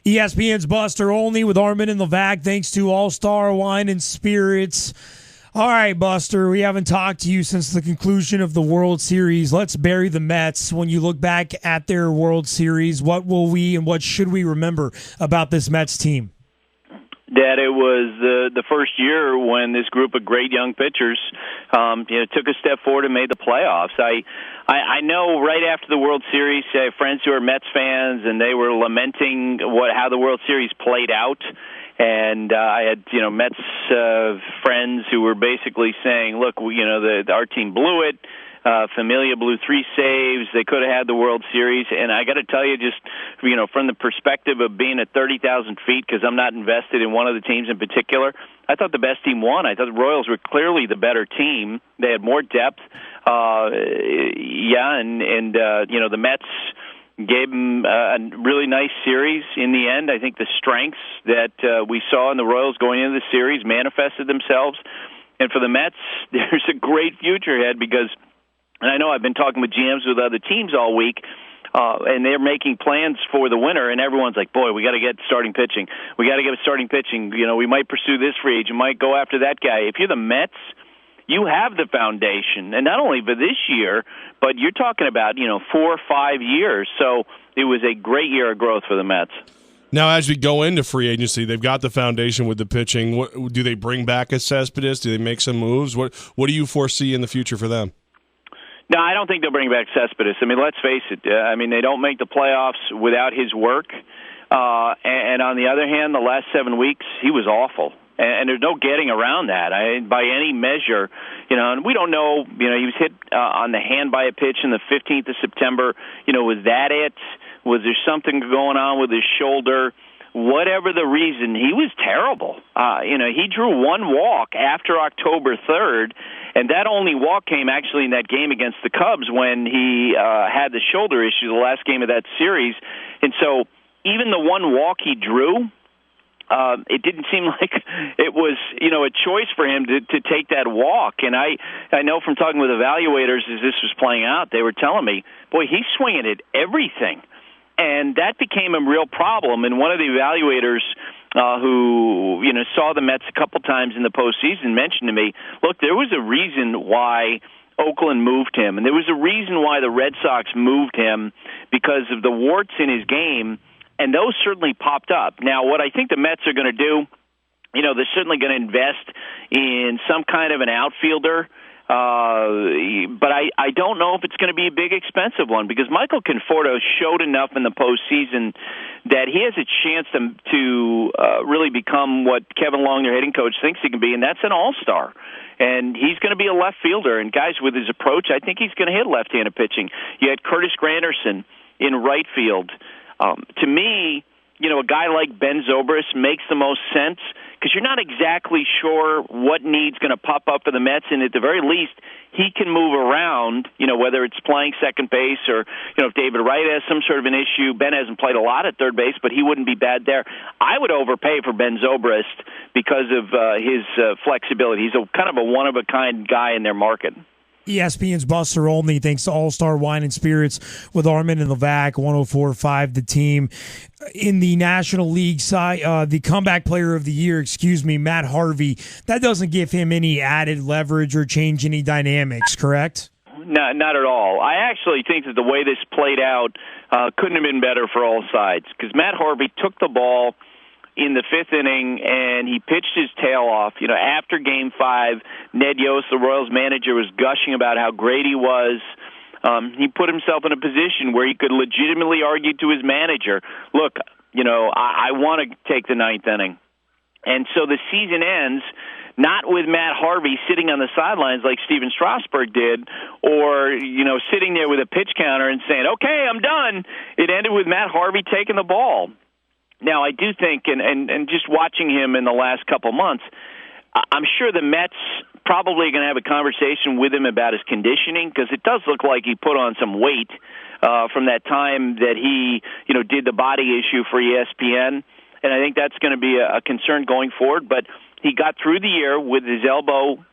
ESPN's Buster Olney with Armen and Levack. Thanks to All-Star Wine and Spirits. All right, Buster, we haven't talked to you since the conclusion of the World Series. Let's bury the Mets. When you look back at their World Series, what will we and what should we remember about this Mets team? That it was the first year when this group of great young pitchers took a step forward and made the playoffs. I know right after the World Series, I have friends who are Mets fans, and they were lamenting how the World Series played out. And I had Mets friends who were basically saying, "Look, our team blew it. Familia blew 3 saves. They could have had the World Series." And I got to tell you, just from the perspective of being at 30,000 feet, because I'm not invested in one of the teams in particular, I thought the best team won. I thought the Royals were clearly the better team. They had more depth. The Mets gave them a really nice series in the end. I think the strengths that we saw in the Royals going into the series manifested themselves. And for the Mets, there's a great future ahead because, and I know I've been talking with GMs with other teams all week, and they're making plans for the winter, and everyone's like, boy, we got to get starting pitching. We got to get starting pitching. We might pursue this free agent, might go after that guy. If you're the Mets, you have the foundation, and not only for this year, but you're talking about 4 or 5 years. So it was a great year of growth for the Mets. Now, as we go into free agency, they've got the foundation with the pitching. What, do they bring back a Cespedes? Do they make some moves? What do you foresee in the future for them? No, I don't think they'll bring back Cespedes. I mean, let's face it. They don't make the playoffs without his work. And on the other hand, the last 7 weeks, he was awful. And there's no getting around that by any measure. And we don't know, he was hit on the hand by a pitch on the 15th of September. Was that it? Was there something going on with his shoulder? Whatever the reason, he was terrible. He drew 1 walk after October 3rd, and that only walk came actually in that game against the Cubs when he had the shoulder issue, the last game of that series. And so even the 1 walk he drew, it didn't seem like it was, a choice for him to take that walk. And I know from talking with evaluators as this was playing out, they were telling me, boy, he's swinging at everything. And that became a real problem. And one of the evaluators who saw the Mets a couple times in the postseason mentioned to me, look, there was a reason why Oakland moved him, and there was a reason why the Red Sox moved him because of the warts in his game, and those certainly popped up. Now, what I think the Mets are going to do, they're certainly going to invest in some kind of an outfielder. But I don't know if it's going to be a big, expensive one because Michael Conforto showed enough in the postseason that he has a chance to really become what Kevin Long, their hitting coach, thinks he can be, and that's an all-star. And he's going to be a left fielder. And, guys, with his approach, I think he's going to hit left-handed pitching. You had Curtis Granderson in right field. To me, a guy like Ben Zobrist makes the most sense because you're not exactly sure what need's going to pop up for the Mets, and at the very least, he can move around, whether it's playing second base or, if David Wright has some sort of an issue. Ben hasn't played a lot at third base, but he wouldn't be bad there. I would overpay for Ben Zobrist because of his flexibility. He's kind of a one-of-a-kind guy in their market. ESPN's Buster Olney, thanks to All-Star Wine and Spirits with Armen and Levack, 104.5 The Team. In the National League side, the comeback player of the year, Matt Harvey, that doesn't give him any added leverage or change any dynamics, correct? No, not at all. I actually think that the way this played out couldn't have been better for all sides because Matt Harvey took the ball in the 5th inning, and he pitched his tail off. After Game 5, Ned Yost, the Royals manager, was gushing about how great he was. He put himself in a position where he could legitimately argue to his manager, look, I want to take the 9th inning. And so the season ends not with Matt Harvey sitting on the sidelines like Steven Strasburg did or, sitting there with a pitch counter and saying, okay, I'm done. It ended with Matt Harvey taking the ball. Now, I do think, and just watching him in the last couple months, I'm sure the Mets probably going to have a conversation with him about his conditioning because it does look like he put on some weight from that time that he, did the body issue for ESPN, and I think that's going to be a concern going forward. But he got through the year with his elbow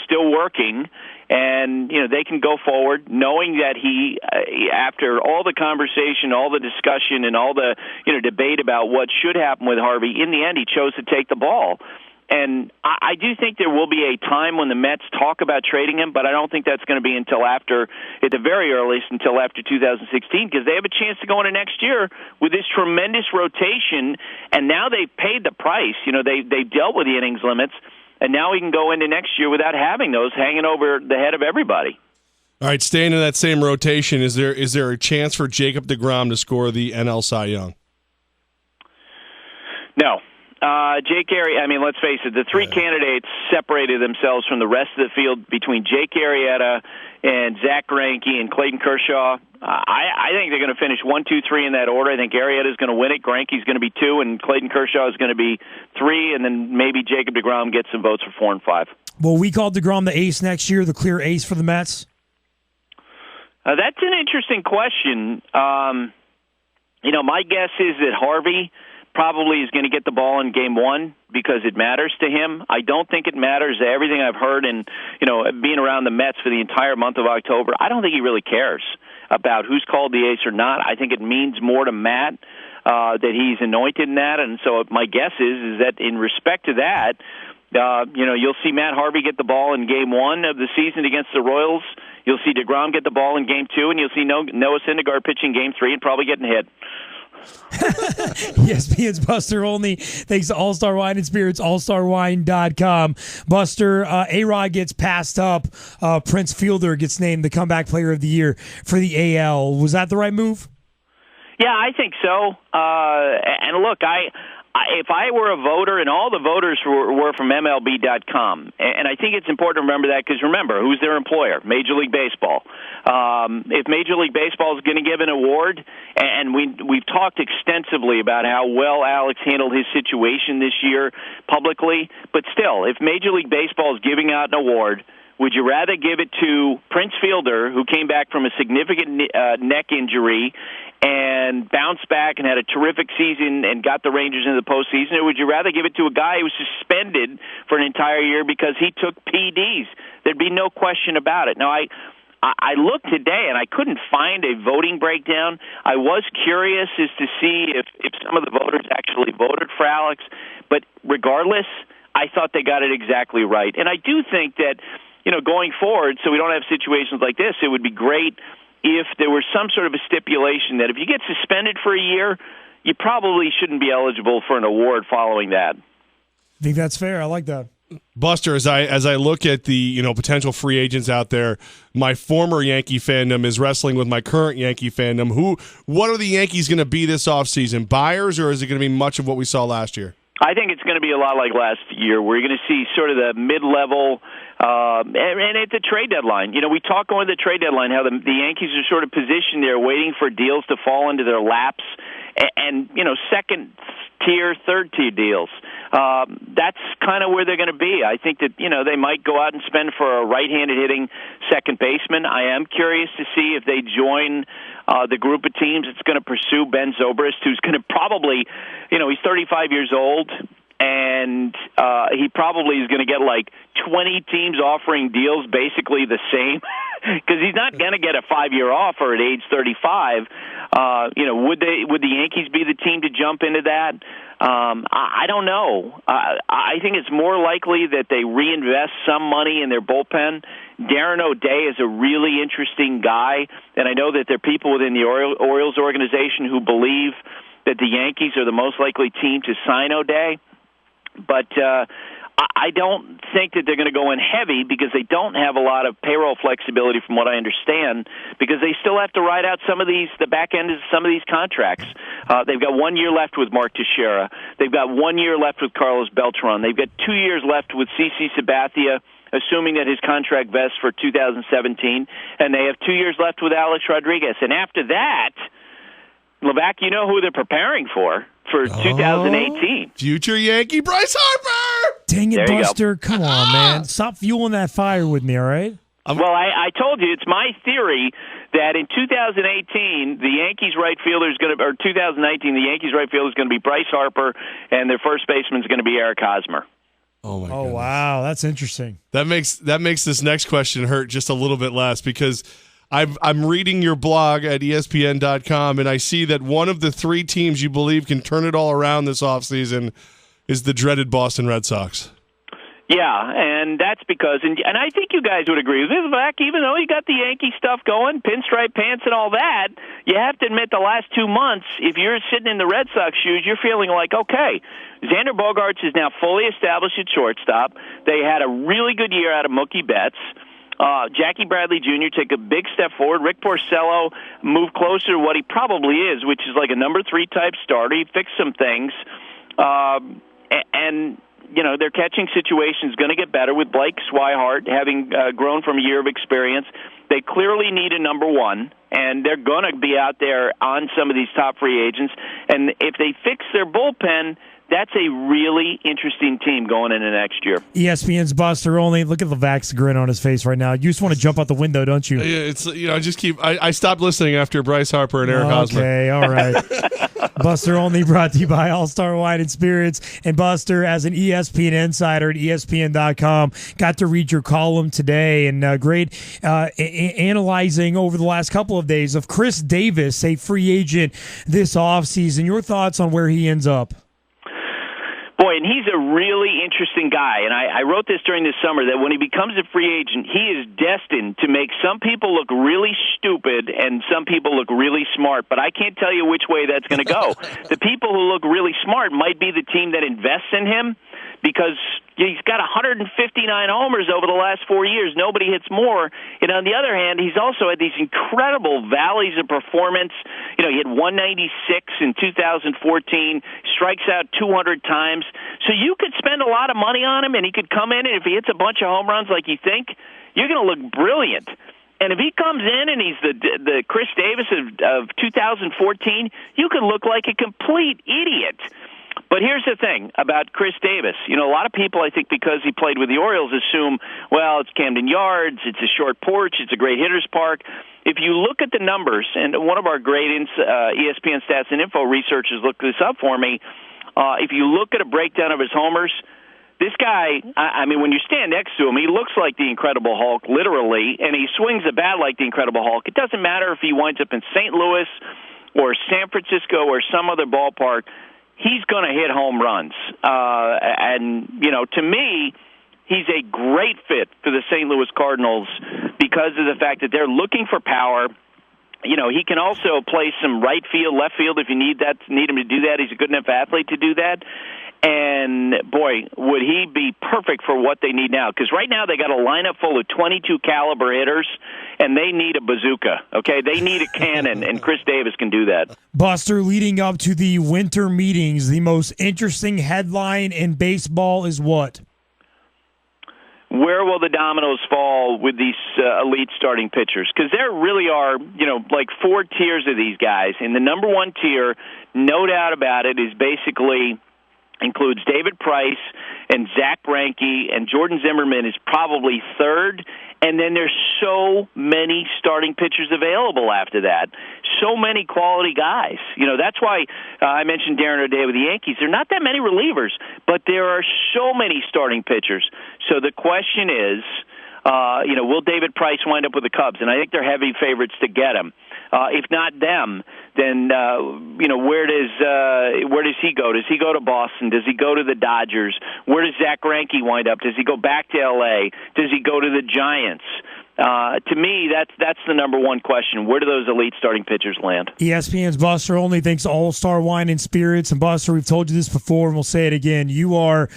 still working, and they can go forward knowing that he, after all the conversation, all the discussion, and all the debate about what should happen with Harvey, in the end he chose to take the ball. And I do think there will be a time when the Mets talk about trading him, but I don't think that's going to be until after, at the very earliest, until after 2016, because they have a chance to go into next year with this tremendous rotation, and now they've paid the price. They've dealt with the innings limits, and now we can go into next year without having those hanging over the head of everybody. All right, staying in that same rotation, is there a chance for Jacob deGrom to score the NL Cy Young? No. Jake Arrieta, let's face it, the three candidates separated themselves from the rest of the field between Jake Arrieta and Zach Greinke and Clayton Kershaw. I think they're going to finish 1, 2, 3 in that order. I think Arrieta is going to win it, Greinke's going to be 2, and Clayton Kershaw is going to be 3, and then maybe Jacob deGrom gets some votes for 4 and 5. Will we call deGrom the ace next year, the clear ace for the Mets? That's an interesting question. My guess is that Harvey probably is going to get the ball in Game 1 because it matters to him. I don't think it matters. Everything I've heard and, being around the Mets for the entire month of October, I don't think he really cares about who's called the ace or not. I think it means more to Matt that he's anointed in that. And so my guess is that in respect to that, you'll see Matt Harvey get the ball in Game 1 of the season against the Royals. You'll see deGrom get the ball in Game 2, and you'll see Noah Syndergaard pitching Game 3 and probably getting hit. ESPN's Buster Olney. Thanks to All Star Wine and Spirits, allstarwine.com. Buster, A-Rod gets passed up. Prince Fielder gets named the comeback player of the year for the AL. Was that the right move? Yeah, I think so. And look, if I were a voter, and all the voters were from MLB.com, and I think it's important to remember that because remember, who's their employer? Major League Baseball. If Major League Baseball is going to give an award, and we've talked extensively about how well Alex handled his situation this year publicly, but still, if Major League Baseball is giving out an award, would you rather give it to Prince Fielder, who came back from a significant neck injury and bounced back and had a terrific season and got the Rangers into the postseason, or would you rather give it to a guy who was suspended for an entire year because he took PEDs? There'd be no question about it. Now, I looked today, and I couldn't find a voting breakdown. I was curious as to see if some of the voters actually voted for Alex, but regardless, I thought they got it exactly right. And I do think that, going forward, so we don't have situations like this, it would be great if there was some sort of a stipulation that if you get suspended for a year, you probably shouldn't be eligible for an award following that. I think that's fair. I like that. Buster, as I look at the potential free agents out there, my former Yankee fandom is wrestling with my current Yankee fandom. What are the Yankees going to be this offseason? Buyers, or is it going to be much of what we saw last year? I think it's going to be a lot like last year, where you're going to see sort of the mid-level, and at the trade deadline. We talk going to the trade deadline how the Yankees are sort of positioned there waiting for deals to fall into their laps, and second-tier, third-tier deals. That's kind of where they're going to be. I think that, they might go out and spend for a right-handed hitting second baseman. I am curious to see if they join the group of teams that's going to pursue Ben Zobrist, who's going to probably, he's 35 years old, and he probably is going to get like 20 teams offering deals basically the same because he's not going to get a 5-year offer at age 35. Would the Yankees be the team to jump into that? I don't know. I think it's more likely that they reinvest some money in their bullpen. Darren O'Day is a really interesting guy, and I know that there are people within the Orioles organization who believe that the Yankees are the most likely team to sign O'Day. But I don't think that they're going to go in heavy because they don't have a lot of payroll flexibility from what I understand, because they still have to ride out the back end of some of these contracts. They've got 1 year left with Mark Teixeira. They've got 1 year left with Carlos Beltran. They've got 2 years left with CC Sabathia, assuming that his contract vests for 2017. And they have 2 years left with Alex Rodriguez. And after that, Levack, you know who they're preparing for 2018. Future Yankee Bryce Harper! Dang it, Buster. Come on, man. Stop fueling that fire with me, all right? Well, I told you, it's my theory that in 2018, the Yankees right fielder is going to, or 2019, the Yankees right fielder is going to be Bryce Harper, and their first baseman is going to be Eric Hosmer. Oh my! Oh wow, that's interesting. That makes this next question hurt just a little bit less because I'm reading your blog at ESPN.com and I see that one of the 3 teams you believe can turn it all around this offseason is the dreaded Boston Red Sox. Yeah, and that's because, and I think you guys would agree with this, Levack, even though you got the Yankee stuff going, pinstripe pants and all that, you have to admit the last 2 months, if you're sitting in the Red Sox shoes, you're feeling like, okay, Xander Bogaerts is now fully established at shortstop. They had a really good year out of Mookie Betts. Jackie Bradley Jr. take a big step forward. Rick Porcello moved closer to what he probably is, which is like a number 3 type starter. He fixed some things. And you know, their catching situation is going to get better with Blake Swihart having grown from a year of experience. They clearly need a number 1, and they're going to be out there on some of these top free agents. And if they fix their bullpen, that's a really interesting team going into next year. ESPN's Buster Olney. Look at Levack's grin on his face right now. You just want to jump out the window, don't you? Yeah, it's I stopped listening after Bryce Harper and Eric Hosmer. Okay, all right. Buster Olney brought to you by All-Star Wine and Spirits. And Buster, as an ESPN insider at ESPN.com, got to read your column today and great analyzing over the last couple of days of Chris Davis, a free agent this offseason. Your thoughts on where he ends up? Boy, and he's a really interesting guy, and I wrote this during the summer that when he becomes a free agent, he is destined to make some people look really stupid and some people look really smart, but I can't tell you which way that's going to go. The people who look really smart might be the team that invests in him because he's got 159 homers over the last 4 years. Nobody hits more. And on the other hand, he's also had these incredible valleys of performance. You know, he had 196 in 2014, strikes out 200 times. So you could spend a lot of money on him, and he could come in, and if he hits a bunch of home runs like you think, you're going to look brilliant. And if he comes in and he's the Chris Davis of 2014, you could look like a complete idiot. But here's the thing about Chris Davis. You know, a lot of people, I think, because he played with the Orioles, assume, well, it's Camden Yards, it's a short porch, it's a great hitter's park. If you look at the numbers, and one of our great ESPN stats and info researchers looked this up for me, if you look at a breakdown of his homers, this guy, I mean, when you stand next to him, he looks like the Incredible Hulk, literally, and he swings the bat like the Incredible Hulk. It doesn't matter if he winds up in St. Louis or San Francisco or some other ballpark. He's going to hit home runs. And, you know, to me, he's a great fit for the St. Louis Cardinals because of the fact that they're looking for power. You know, he can also play some right field, left field if you need him to do that. He's a good enough athlete to do that. And, boy, would he be perfect for what they need now. Because right now they got a lineup full of 22 caliber hitters, and they need a bazooka, okay? They need a cannon, and Chris Davis can do that. Buster, leading up to the winter meetings, the most interesting headline in baseball is what? Where will the dominoes fall with these elite starting pitchers? Because there really are, you know, like 4 tiers of these guys. And the number 1 tier, no doubt about it, is basically includes David Price and Zach Greinke, and Jordan Zimmerman is probably 3rd. And then there's so many starting pitchers available after that. So many quality guys. You know, that's why I mentioned Darren O'Day with the Yankees. There are not that many relievers, but there are so many starting pitchers. So the question is, you know, will David Price wind up with the Cubs? And I think they're heavy favorites to get him. If not them, then you know, where does he go? Does he go to Boston? Does he go to the Dodgers? Where does Zach Greinke wind up? Does he go back to L.A.? Does he go to the Giants? To me, that's the number 1 question. Where do those elite starting pitchers land? ESPN's Buster Olney, thanks to All-Star Wine and Spirits. And Buster, we've told you this before, and we'll say it again. You are,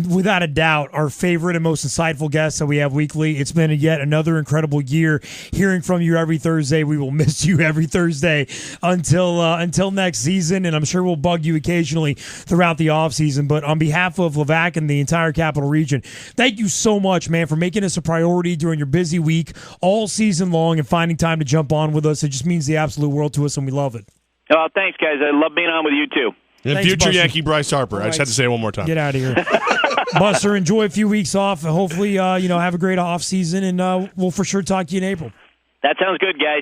without a doubt, our favorite and most insightful guest that we have weekly. It's been yet another incredible year hearing from you every Thursday. We will miss you every Thursday until next season, and I'm sure we'll bug you occasionally throughout the offseason. But on behalf of Levack and the entire Capital Region, thank you so much, man, for making us a priority during your busy week all season long and finding time to jump on with us. It just means the absolute world to us, and we love it. Oh, thanks, guys. I love being on with you, too. And Thanks, future Buster. Yankee Bryce Harper. Right. I just had to say it one more time. Get out of here. Buster, enjoy a few weeks off. Hopefully, you know, have a great off season, and we'll for sure talk to you in April. That sounds good, guys.